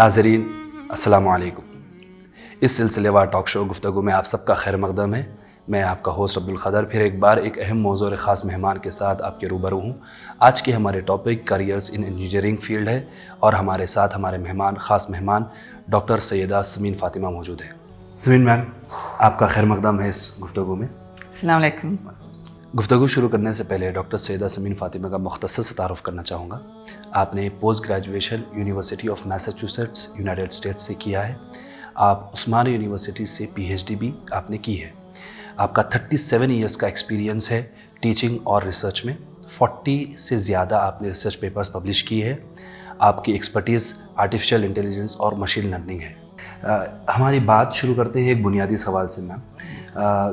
नाज़रीन अस्सलामु अलैकुम। इस सिलसिलेवार टॉक शो गुफ्तगू में आप सबका खैर मकदम है। मैं आपका होस्ट अब्दुल ख़दर फिर एक बार एक अहम मौज़ू और ख़ास मेहमान के साथ आपके रूबरू हूँ। आज के हमारे टॉपिक करियर्स इन इंजीनियरिंग फ़ील्ड है और हमारे साथ हमारे ख़ास मेहमान डॉक्टर सैयदा समीन फ़ातिमा मौजूद हैं। समीन मैम, आपका खैर मकदम है इस गुफ्तगू में। अस्सलाम वालेकुम। गुफ्तगू शुरू करने से पहले डॉक्टर सैयदा समीन फ़ातिमा का मुख्तसर से तारुफ़ करना चाहूँगा। आपने post graduation university of Massachusetts United states से किया है। आप उस्मान यूनिवर्सिटी से PhD भी आपने की है। आपका 37 ईयर्स का एक्सपीरियंस है टीचिंग और रिसर्च में। 40 से ज़्यादा आपने रिसर्च पेपर्स पब्लिश किए हैं। आपकी एक्सपर्टीज़ आर्टिफिशियल इंटेलिजेंस और मशीन लर्निंग है। हमारी बात शुरू करते हैं एक बुनियादी सवाल से मैम।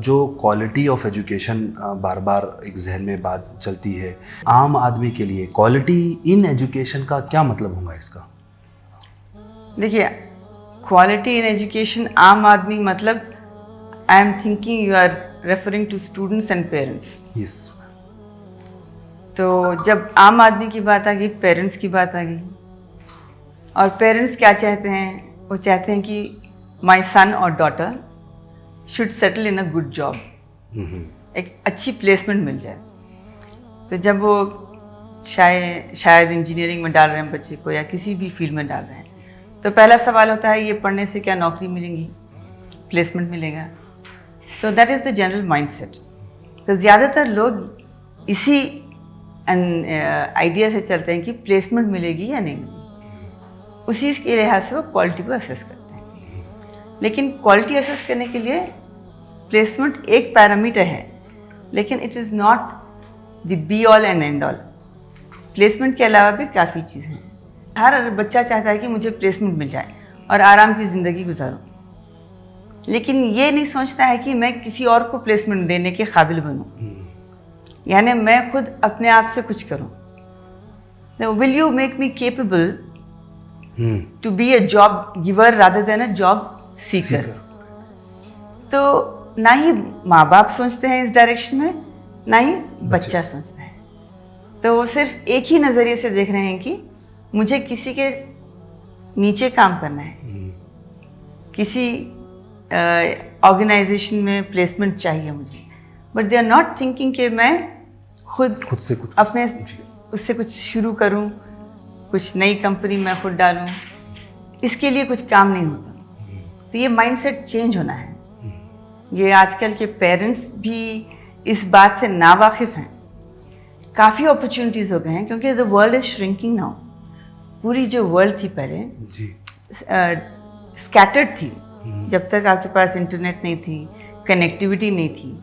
जो क्वालिटी ऑफ एजुकेशन बार बार एक जहन में बात चलती है, आम आदमी के लिए क्वालिटी इन एजुकेशन का क्या मतलब होगा इसका? देखिए, क्वालिटी इन एजुकेशन आम आदमी मतलब I am thinking you are referring to students and parents. Yes. तो जब आम आदमी की बात आ गई, पेरेंट्स की बात आ गई, और पेरेंट्स क्या चाहते हैं? वो चाहते हैं कि माय सन और daughter should settle in a good job, एक अच्छी प्लेसमेंट मिल जाए। तो जब वो शायद इंजीनियरिंग में डाल रहे हैं बच्चे को या किसी भी फील्ड में डाल रहे हैं, तो पहला सवाल होता है ये पढ़ने से क्या नौकरी मिलेगी, प्लेसमेंट मिलेगा? तो that is the general mindset. तो ज़्यादातर लोग इसी आइडिया से चलते हैं कि प्लेसमेंट मिलेगी या नहीं मिलेगी, उसी के लिहाज से वो क्वालिटी को असेस करते हैं। लेकिन क्वालिटी असेस करने के लिए प्लेसमेंट एक पैरामीटर है, लेकिन it is not the be all and and all. Placement के अलावा भी काफ़ी चीज़ें हैं। हर बच्चा चाहता है कि मुझे प्लेसमेंट मिल जाए और आराम की ज़िंदगी गुजारूं, लेकिन ये नहीं सोचता है कि मैं किसी और को प्लेसमेंट देने के काबिल बनूं, यानी मैं खुद अपने आप से कुछ करूं। Will you make me capable to be a job giver rather than a job seeker? तो ना ही माँ बाप सोचते हैं इस डायरेक्शन में, ना ही बच्चा सोचता है। तो वो सिर्फ एक ही नज़रिए से देख रहे हैं कि मुझे किसी के नीचे काम करना है, किसी ऑर्गेनाइजेशन में प्लेसमेंट चाहिए मुझे, but they are not thinking कि मैं खुद से कुछ अपने उससे कुछ शुरू करूं, कुछ नई कंपनी में खुद डालूं, इसके लिए कुछ काम नहीं होता। तो ये माइंडसेट चेंज होना है। ये आजकल के पेरेंट्स भी इस बात से नावाकिफ़ हैं। काफ़ी अपॉर्चुनिटीज़ हो गए हैं क्योंकि the world is shrinking now. पूरी जो वर्ल्ड थी पहले स्कैटर्ड थी। जब तक आपके पास इंटरनेट नहीं थी, कनेक्टिविटी नहीं थी,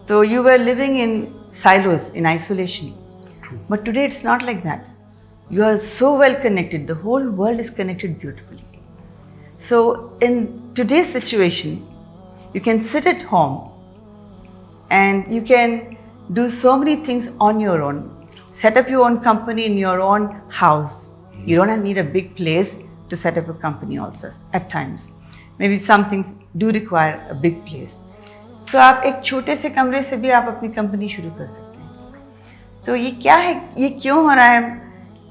तो you were living in silos, in isolation. True. But today it's not like that. You are so well connected. The whole world is connected beautifully. So in today's situation, you can sit at home and you can do so many things on your own. Set up your own company in your own house. You don't need a big place to set up a company also at times. Maybe some things do require a big place. तो आप एक छोटे से कमरे से भी आप अपनी कंपनी शुरू कर सकते हैं। तो ये क्या है, ये क्यों हो रहा है?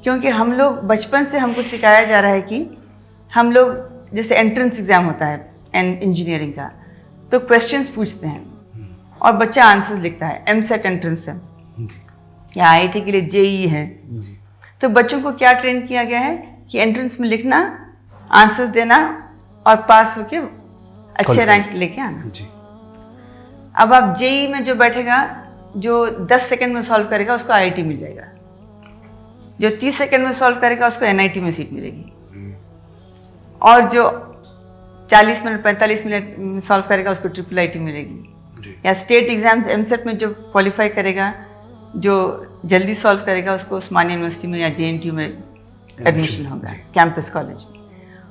क्योंकि हम लोग बचपन से हमको सिखाया जा रहा है कि हम लोग जैसे एंट्रेंस एग्ज़ाम होता है एंड इंजीनियरिंग का, तो क्वेश्चंस पूछते हैं और बच्चा आंसर्स लिखता है। MSET एंट्रेंस है या IIT के लिए JEE है। तो बच्चों को क्या ट्रेन किया गया है कि एंट्रेंस में लिखना, आंसर्स देना और पास होके अच्छे रैंक लेके आना। अब आप JEE में जो बैठेगा, जो 10 सेकंड में सॉल्व करेगा उसको IIT मिल जाएगा, जो 30 सेकंड में सॉल्व करेगा उसको NIT में सीट मिलेगी, और जो 40 मिनट 45 मिनट में सॉल्व करेगा उसको IIIT मिलेगी। या स्टेट एग्जाम्स MSET में जो क्वालिफाई करेगा, जो जल्दी सॉल्व करेगा उसको उस्मानिया यूनिवर्सिटी में या JNTU में एडमिशन होगा, कैंपस कॉलेज में।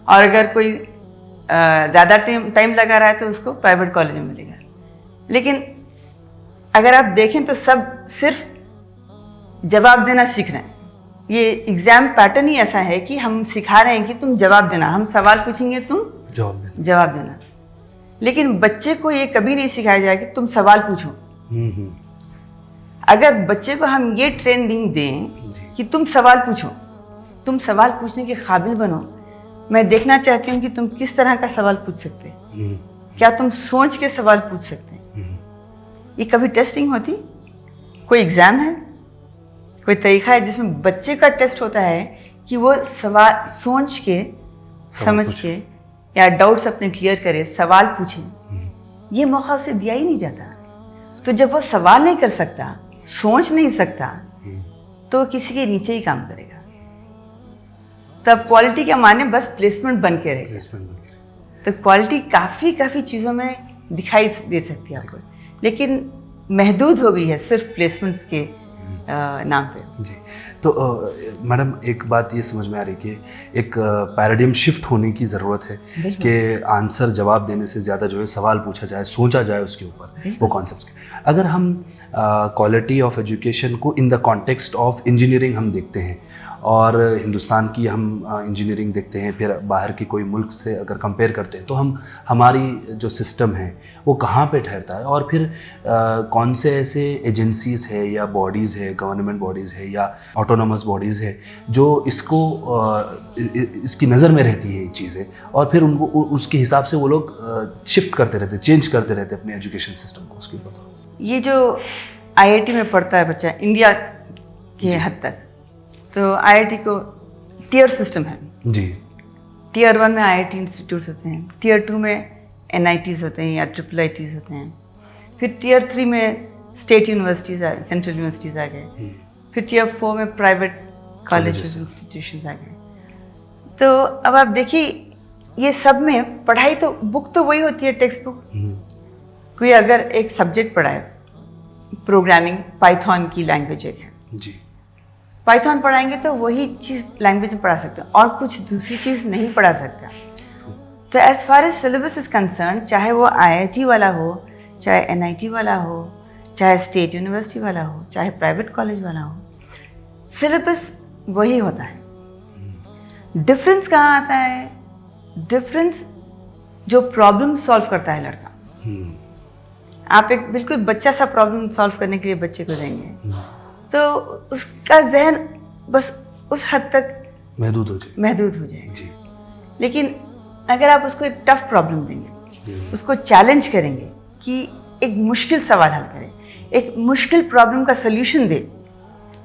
और अगर कोई ज़्यादा टाइम लगा रहा है तो उसको प्राइवेट कॉलेज में मिलेगा। लेकिन अगर आप देखें तो सब सिर्फ जवाब देना सीख रहे हैं। ये एग्ज़ाम पैटर्न ही ऐसा है कि हम सिखा रहे हैं कि तुम जवाब देना, हम सवाल पूछेंगे तुम जवाब देना। लेकिन बच्चे को ये कभी नहीं सिखाया जाएगा कि तुम सवाल पूछो। अगर बच्चे को हम ये ट्रेनिंग दें कि तुम सवाल पूछो, तुम सवाल पूछने के काबिल बनो, मैं देखना चाहती हूँ कि तुम किस तरह का सवाल पूछ सकते हैं, क्या तुम सोच के सवाल पूछ सकते हैं। ये कभी टेस्टिंग होती, कोई एग्जाम है, कोई तरीका है जिसमें बच्चे का टेस्ट होता है कि वो सवाल सोच के, समझ के या डाउट्स अपने क्लियर करे, सवाल पूछे। ये मौका उसे दिया ही नहीं जाता। तो जब वो सवाल नहीं कर सकता, सोच नहीं सकता, तो किसी के नीचे ही काम करेगा। तब क्वालिटी क्या माने, बस प्लेसमेंट बन के रहेगा। तो क्वालिटी काफ़ी चीज़ों में दिखाई दे सकती है आपको, लेकिन महदूद हो गई है सिर्फ प्लेसमेंट्स के नाम पे। जी, तो मैडम एक बात ये समझ में आ रही कि एक पैराडिम शिफ्ट होने की ज़रूरत है कि आंसर जवाब देने से ज़्यादा जो है सवाल पूछा जाए, सोचा जाए उसके ऊपर, वो कॉन्सेप्ट्स के। अगर हम क्वालिटी ऑफ एजुकेशन को in the context of engineering हम देखते हैं, और हिंदुस्तान की हम इंजीनियरिंग देखते हैं, फिर बाहर की कोई मुल्क से अगर कंपेयर करते हैं, तो हम हमारी जो सिस्टम है वो कहाँ पे ठहरता है, और फिर कौन से ऐसे एजेंसीज़ है या बॉडीज़ है, गवर्नमेंट बॉडीज़ है या ऑटोनोमस बॉडीज़ है जो इसको इसकी नज़र में रहती है ये चीज़ें, और फिर उनको उसके हिसाब से वो लोग शिफ्ट करते रहते, चेंज करते रहते अपने एजुकेशन सिस्टम को। उसके ऊपर ये जो IIT में पढ़ता है बच्चा इंडिया के हद तक, तो IIT को टियर सिस्टम है जी। टियर 1 में IIT इंस्टीट्यूट्स होते हैं, टियर 2 में NITs होते हैं या IIITs होते हैं, फिर टियर 3 में स्टेट यूनिवर्सिटीज़, सेंट्रल यूनिवर्सिटीज़ आ गए, फिर टियर 4 में प्राइवेट कॉलेजेस, इंस्टीट्यूशंस आ गए। तो अब आप देखिए, ये सब में पढ़ाई तो बुक तो वही होती है, टेक्स्ट बुक। कोई अगर एक सब्जेक्ट पढ़ाए, प्रोग्रामिंग, पाइथन की लैंग्वेज एक है जी, पाइथन पढ़ाएंगे तो वही चीज़ लैंग्वेज में पढ़ा सकते हैं, और कुछ दूसरी चीज़ नहीं पढ़ा सकता। तो as far as syllabus is concerned, चाहे वो IIT वाला हो, चाहे NIT वाला हो, चाहे स्टेट यूनिवर्सिटी वाला हो, चाहे प्राइवेट कॉलेज वाला हो, सिलेबस वही होता है। डिफरेंस कहाँ आता है? डिफरेंस जो प्रॉब्लम सॉल्व करता है लड़का। आप एक बिल्कुल बच्चा सा प्रॉब्लम सॉल्व करने के लिए बच्चे को देंगे, तो उसका जहन बस उस हद तक महदूद हो जाए जी। लेकिन अगर आप उसको एक टफ प्रॉब्लम देंगे, उसको चैलेंज करेंगे कि एक मुश्किल सवाल हल करें, एक मुश्किल प्रॉब्लम का सल्यूशन दे,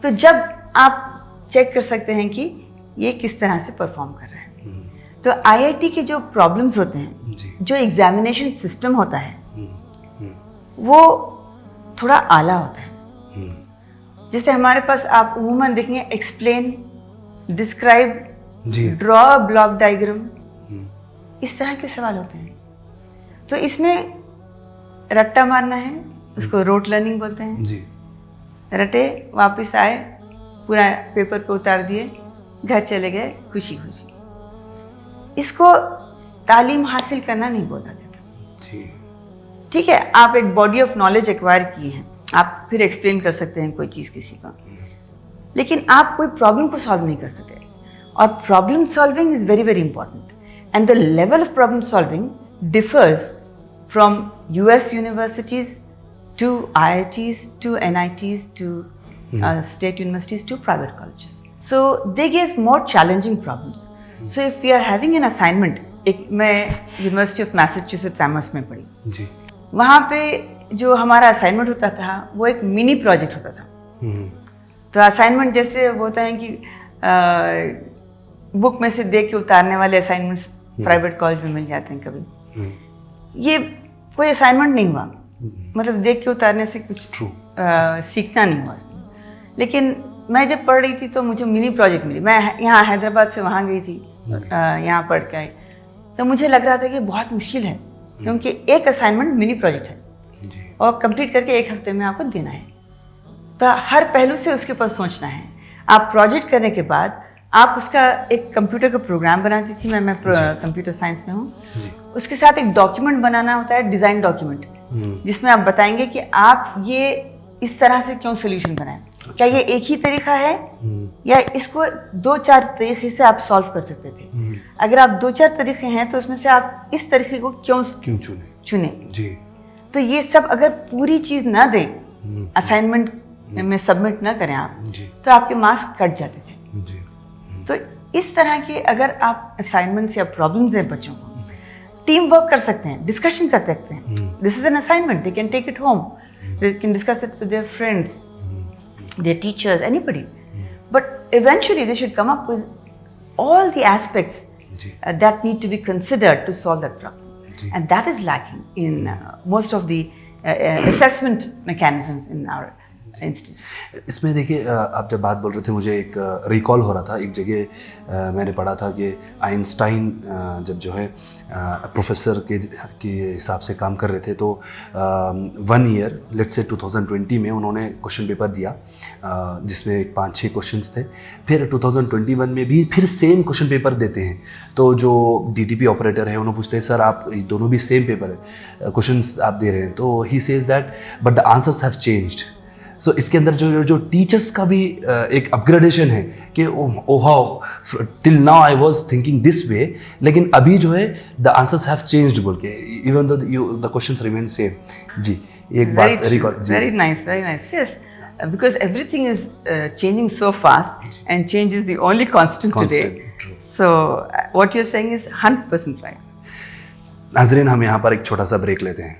तो जब आप चेक कर सकते हैं कि ये किस तरह से परफॉर्म कर रहा है। तो IIT के जो प्रॉब्लम्स होते हैं, जो एग्जामिनेशन सिस्टम होता है, वो थोड़ा आला होता है। जैसे हमारे पास आप उमूमन देखेंगे explain, describe, draw block diagram, इस तरह के सवाल होते हैं। तो इसमें रट्टा मारना है, उसको रोट लर्निंग बोलते हैं जी। रटे, वापस आए, पूरा पेपर पे उतार दिए, घर चले गए खुशी खुशी। इसको तालीम हासिल करना नहीं बोला जाता जी। ठीक है, आप एक बॉडी ऑफ नॉलेज एक्वायर किए हैं, आप फिर एक्सप्लेन कर सकते हैं कोई चीज़ किसी को, लेकिन आप कोई प्रॉब्लम को सॉल्व नहीं कर सके। और problem solving is very very important, and the level of problem solving differs from US universities to IITs to NITs to state universities to private colleges. So they give more challenging problems. So if we are having an assignment, मैं university of Massachusetts MS में पढ़ी जी। वहाँ पे जो हमारा assignment होता था वो एक मिनी प्रोजेक्ट होता था। तो असाइनमेंट जैसे होता है कि बुक में से देख के उतारने वाले असाइनमेंट्स प्राइवेट कॉलेज में मिल जाते हैं कभी। ये कोई असाइनमेंट नहीं हुआ, मतलब देख के उतारने से कुछ सीखना नहीं हुआ उसमें। लेकिन मैं जब पढ़ रही थी तो मुझे मिनी प्रोजेक्ट मिली। मैं यहाँ हैदराबाद से वहाँ गई थी, यहाँ पढ़ के आई, तो मुझे लग रहा था कि बहुत मुश्किल है, क्योंकि एक असाइनमेंट मिनी प्रोजेक्ट है और कंप्लीट करके एक हफ्ते में आपको देना है। तो हर पहलू से उसके ऊपर सोचना है। आप प्रोजेक्ट करने के बाद आप उसका एक कंप्यूटर का प्रोग्राम बनाती थी, मैं कंप्यूटर साइंस में हूँ। उसके साथ एक डॉक्यूमेंट बनाना होता है, डिज़ाइन डॉक्यूमेंट, जिसमें आप बताएंगे कि आप ये इस तरह से क्यों सोल्यूशन बनाएं। क्या ये एक ही तरीका है या इसको 2-4 तरीके से आप सॉल्व कर सकते थे? अगर आप 2-4 तरीके हैं तो उसमें से आप इस तरीके को क्यों चुने जी। तो ये सब अगर पूरी चीज़ ना दें, असाइनमेंट में सबमिट ना करें आप, तो आपके मार्क्स कट जाते थे। तो इस तरह के अगर आप असाइनमेंट्स या प्रॉब्लम्स हैं बच्चों को, टीम वर्क कर सकते हैं, डिस्कशन कर सकते हैं. This is an assignment, they can take it home, they can discuss it with their friends, their teachers, anybody. But eventually they should come up with all the aspects that need to be considered to solve that problem. And that is lacking in most of the assessment mechanisms in our institute. इसमें देखिए आप जब बात बोल रहे थे मुझे एक रिकॉल हो रहा था. एक जगह मैंने पढ़ा था कि आइंस्टाइन जब जो है प्रोफेसर के हिसाब से काम कर रहे थे तो 1 ईयर लेट्स से 2020 में उन्होंने क्वेश्चन पेपर दिया जिसमें 5-6 क्वेश्चंस थे. फिर 2021 में भी फिर सेम क्वेश्चन पेपर देते हैं. तो जो डीटीपी ऑपरेटर है उन्होंने पूछते हैं सर आप दोनों भी सेम पेपर है क्वेश्चंस आप दे रहे हैं. तो he says that but the answers have changed. So इसके अंदर जो टीचर्स का भी एक अपग्रेडेशन है कि oh how till now I was thinking this way, लेकिन अभी जो है द आंसर्स हैव चेंज्ड बोल के even though the questions remain same. जी एक बात recall. Very nice, very nice. Yes, because everything is changing so fast and change is the only constant today. True. So what you're saying is 100% right. नाज़रीन हम यहाँ पर एक छोटा सा ब्रेक लेते हैं.